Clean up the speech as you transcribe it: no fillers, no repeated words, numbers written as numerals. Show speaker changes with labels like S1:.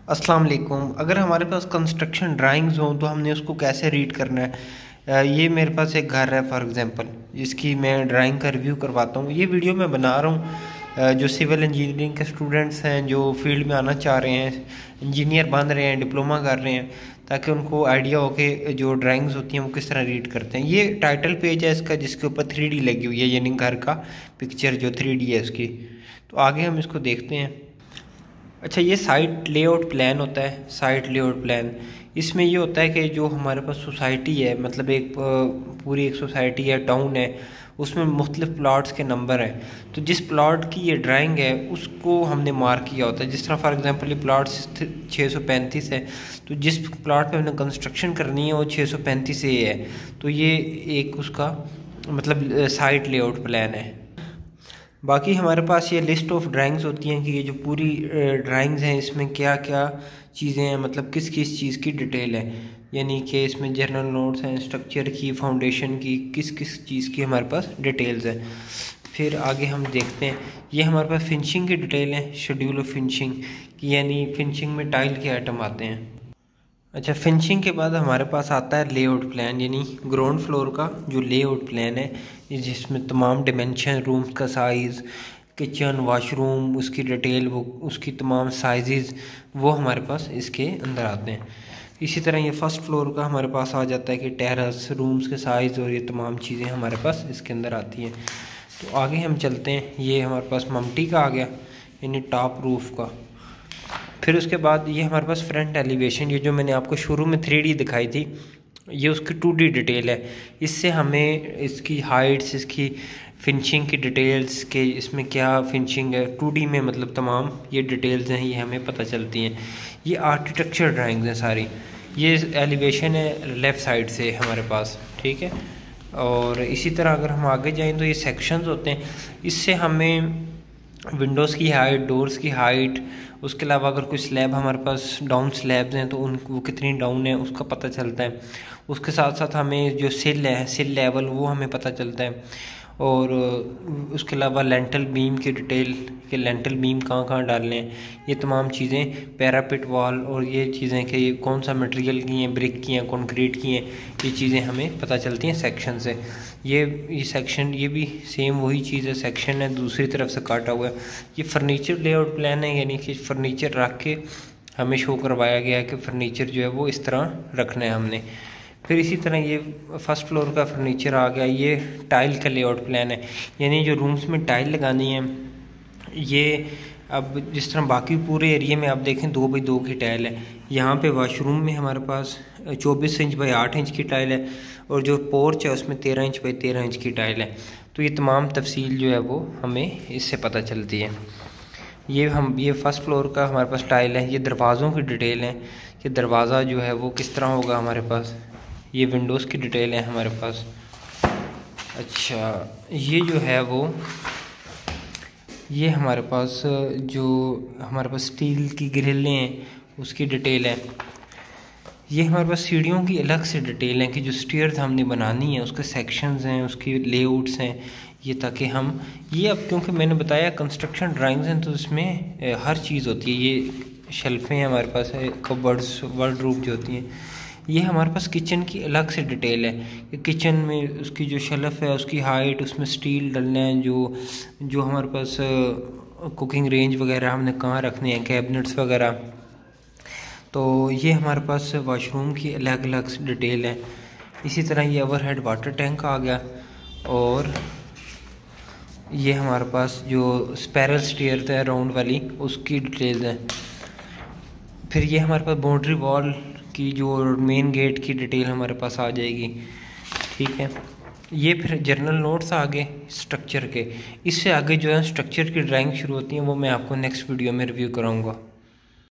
S1: अस्सलाम वालेकुम। अगर हमारे पास कंस्ट्रक्शन ड्राइंग्स हों तो हमने उसको कैसे रीड करना है। ये मेरे पास एक घर है फॉर एग्जांपल, जिसकी मैं ड्राइंग का रिव्यू करवाता हूँ। ये वीडियो मैं बना रहा हूँ जो सिविल इंजीनियरिंग के स्टूडेंट्स हैं, जो फील्ड में आना चाह रहे हैं, इंजीनियर बन रहे हैं, डिप्लोमा कर रहे हैं, ताकि उनको आइडिया हो कि जो ड्राइंग्स होती हैं वो किस तरह रीड करते हैं। ये टाइटल पेज है इसका, जिसके ऊपर 3D लगी हुई है, यानी घर का पिक्चर जो 3D है उसकी। तो आगे हम इसको देखते हैं। अच्छा, ये साइट लेआउट प्लान होता है। साइट लेआउट प्लान, इसमें ये होता है कि जो हमारे पास सोसाइटी है, मतलब एक पूरी एक सोसाइटी है, टाउन है, उसमें मुख्तलिफ प्लॉट्स के नंबर हैं। तो जिस प्लॉट की ये ड्राइंग है उसको हमने मार्क किया होता है। जिस तरह फॉर एग्जांपल ये प्लॉट 635 है, तो जिस प्लॉट पे हमने कंस्ट्रक्शन करनी है वो 635 ए है। तो ये एक उसका मतलब साइट लेआउट प्लान है। बाकी हमारे पास ये लिस्ट ऑफ ड्राइंग्स होती हैं कि ये जो पूरी ड्राइंग्स हैं इसमें क्या क्या चीज़ें हैं, मतलब किस किस चीज़ की डिटेल है। यानी कि इसमें जर्नल नोट्स हैं, स्ट्रक्चर की, फाउंडेशन की, किस किस चीज़ की हमारे पास डिटेल्स हैं। फिर आगे हम देखते हैं, ये हमारे पास फिनिशिंग की डिटेल है, शेड्यूल ऑफ फिनिशिंग की, यानी फिनिशिंग में टाइल के आइटम आते हैं। अच्छा, फिनिशिंग के बाद हमारे पास आता है लेआउट प्लान, यानी ग्राउंड फ्लोर का जो लेआउट प्लान है, जिसमें तमाम डिमेंशन, रूम्स का साइज़, किचन, वॉशरूम, उसकी डिटेल, वो उसकी तमाम साइज़, वो हमारे पास इसके अंदर आते हैं। इसी तरह ये फर्स्ट फ्लोर का हमारे पास आ जाता है कि टेरेस, रूम्स के साइज़ और ये तमाम चीज़ें हमारे पास इसके अंदर आती हैं। तो आगे हम चलते हैं, ये हमारे पास मम्टी का आ गया, यानी टॉप रूफ का। फिर उसके बाद ये हमारे पास फ्रंट एलिवेशन, ये जो मैंने आपको शुरू में 3D दिखाई थी, ये उसकी 2D डिटेल है। इससे हमें इसकी हाइट्स, इसकी फिनिशिंग की डिटेल्स के इसमें क्या फिनिशिंग है 2D में, मतलब तमाम ये डिटेल्स हैं, ये हमें पता चलती हैं। ये आर्किटेक्चर ड्राइंग्स हैं सारी। ये एलिवेशन है लेफ़्ट साइड से हमारे पास, ठीक है। और इसी तरह अगर हम आगे जाएँ तो ये सेक्शंस होते हैं। इससे हमें विंडोज़ की हाइट, डोर्स की हाइट, उसके अलावा अगर कोई स्लैब हमारे पास डाउन स्लैब्स हैं तो उन वो कितनी डाउन है उसका पता चलता है। उसके साथ साथ हमें जो सिल है, सिल लेवल, वो हमें पता चलता है। और उसके अलावा लेंटल बीम की डिटेल, कि लेंटल बीम कहाँ डालने हैं, ये तमाम चीज़ें, पैरापिट वॉल और ये चीज़ें कि ये कौन सा मटेरियल की हैं, ब्रिक की हैं, कंक्रीट की हैं, ये चीज़ें हमें पता चलती हैं सेक्शन से। ये सेक्शन, ये भी सेम वही चीज़ है, सेक्शन है, दूसरी तरफ से काटा हुआ है। ये फर्नीचर लेआउट प्लान है, यानी कि फर्नीचर रख के हमें शो करवाया गया है कि फर्नीचर जो है वो इस तरह रखना है हमने। फिर इसी तरह ये फर्स्ट फ्लोर का फर्नीचर आ गया। ये टाइल का लेआउट प्लान है, यानी जो रूम्स में टाइल लगानी है। ये अब जिस तरह बाकी पूरे एरिया में आप देखें 2x2 की टाइल है, यहाँ पे वॉशरूम में हमारे पास 24 इंच बाई 8 इंच की टाइल है, और जो पोर्च है उसमें 13 इंच बाई 13 इंच की टाइल है। तो ये तमाम तफसील जो है वो हमें इससे पता चलती है। ये फर्स्ट फ्लोर का हमारे पास टाइल है। ये दरवाज़ों की डिटेल है कि दरवाज़ा जो है वो किस तरह होगा हमारे पास। ये विंडोज़ की डिटेल है हमारे पास। अच्छा, ये जो है वो ये हमारे पास जो हमारे पास स्टील की ग्रिलें हैं उसकी डिटेल है। ये हमारे पास सीढ़ियों की अलग से डिटेल है कि जो स्टेयर्स हमने बनानी है उसके सेक्शंस हैं, उसकी लेआउट्स हैं, ये ताकि हम ये, अब क्योंकि मैंने बताया कंस्ट्रक्शन ड्राइंग्स हैं तो इसमें हर चीज़ होती है। ये शेल्फें हैं हमारे पास, है कबर्ड्स, वार्डरोब जो होती हैं। ये हमारे पास किचन की अलग से डिटेल है कि किचन में उसकी जो शेल्फ है, उसकी हाइट, उसमें स्टील डलना है, जो हमारे पास कुकिंग रेंज वगैरह हमने कहाँ रखने हैं, कैबिनेट्स वगैरह। तो ये हमारे पास वॉशरूम की अलग अलग डिटेल है। इसी तरह ये ओवरहेड वाटर टैंक आ गया, और ये हमारे पास जो स्पैरल स्टेयर्स है राउंड वाली, उसकी डिटेल्स हैं। फिर ये हमारे पास बाउंड्री वॉल की जो मेन गेट की डिटेल हमारे पास आ जाएगी, ठीक है। ये फिर जर्नल नोट्स आगे स्ट्रक्चर के, इससे आगे जो है स्ट्रक्चर की ड्राइंग शुरू होती है, वो मैं आपको नेक्स्ट वीडियो में रिव्यू कराऊंगा।